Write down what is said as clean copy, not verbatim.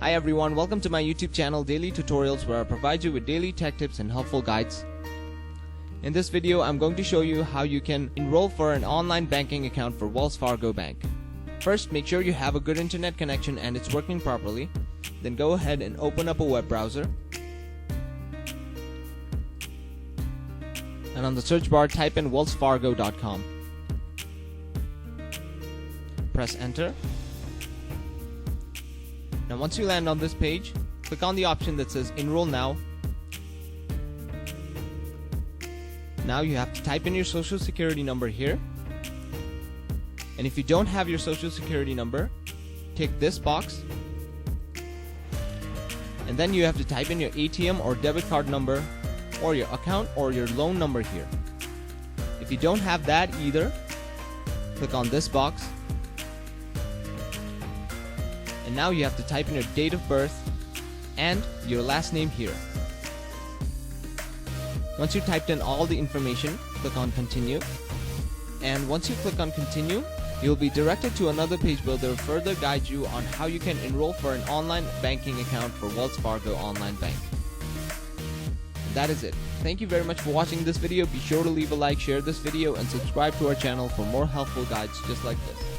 Hi everyone, welcome to my YouTube channel Daily Tutorials, where I provide you with daily tech tips and helpful guides. In this video, I'm going to show you how you can enroll for an online banking account for Wells Fargo Bank. First, make sure you have a good internet connection and it's working properly. Then go ahead and open up a web browser. And on the search bar, type in wellsfargo.com. Press enter. Now once you land on this page, click on the option that says Enroll Now. Now you have to type in your social security number here. And if you don't have your social security number, tick this box. And then you have to type in your ATM or debit card number, or your account or your loan number here. If you don't have that either, click on this box. And now you have to type in your date of birth and your last name here. Once you typed in all the information, click on continue. And once you click on continue, you'll be directed to another page where they'll further guide you on how you can enroll for an online banking account for Wells Fargo Online Bank. And that is it. Thank you very much for watching this video. Be sure to leave a like, share this video, and subscribe to our channel for more helpful guides just like this.